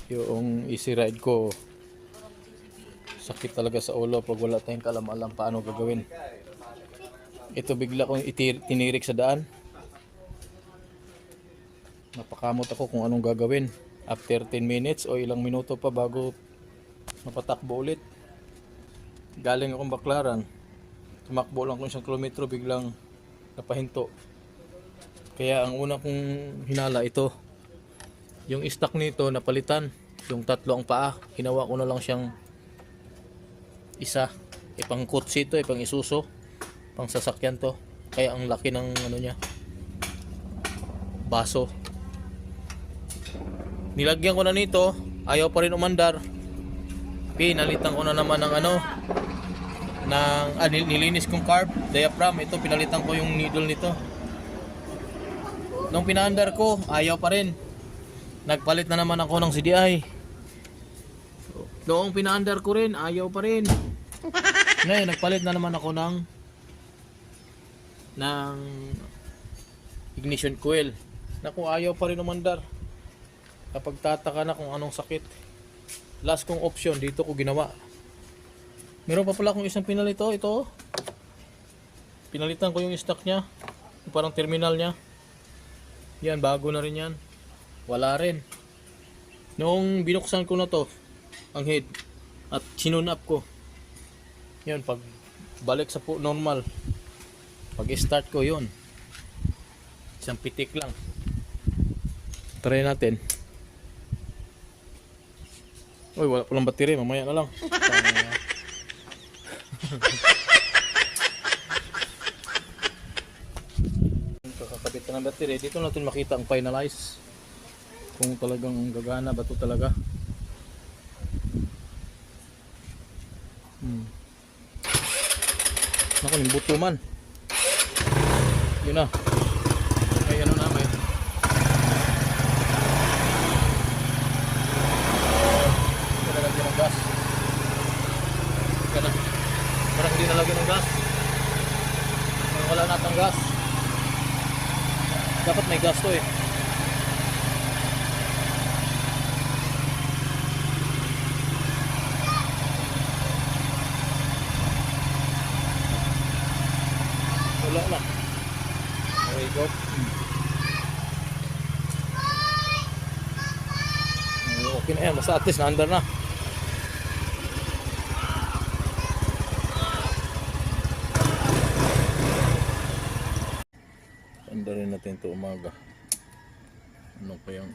Yung easy ride ko, sakit talaga sa ulo pag wala tayong kalam-alam paano gagawin. Ito bigla kong tinirik sa daan. Napakamot ako kung anong gagawin. After 10 minutes o ilang minuto pa bago mapatakbo ulit. Galing akong Baclaran. Tumakbo lang kung 1 kilometro, biglang napahinto. Kaya ang una kong hinala ito. Yung stock nito napalitan. Yung 3 ang paa. Hinawa ko na lang siyang isa. Ipang kotse ito, ipang Isuzu. Pang sasakyan to. Kaya ang laki ng ano niya. Baso. Nilagyan ko na nito. Ayaw pa rin umandar. Pinalitan ko na naman ng nilinis kong carb, diaphragm. Ito pinalitan ko yung needle nito. Nung pinaandar ko, ayaw pa rin. Nagpalit na naman ako ng CDI. Noong pinaandar ko rin, ayaw pa rin. Ngayon, nagpalit na naman ako ng ignition coil. Naku, ayaw pa rin umandar. Kapag tataka na kung anong sakit. Last kong option, dito ko ginawa. Meron pa pala akong isang pinalito. Ito. Pinalitan ko yung stock niya. Yung parang terminal niya. Yan, bago na rin yan. Wala rin. Noong binuksan ko na to, ang head, at sinunap ko. Yan, pag balik sa normal. Pag start ko yun. Isang pitik lang. Try natin. Uy, wala palang battery. Mamaya na lang. Kakakabit ka ng battery. Dito natin makita ang finalize. Kung talagang gagana ba ito talaga. Naku, yung buto man. Yun na. May ano na, may nalagyan ng gas. Parang hindi nalagyan ng gas. Wala natang gas. Dapat may gas to eh. Wala na. Okay, go. Okay na yan. Basta at least na-under na. Under rin natin ito umaga. Ano pa yung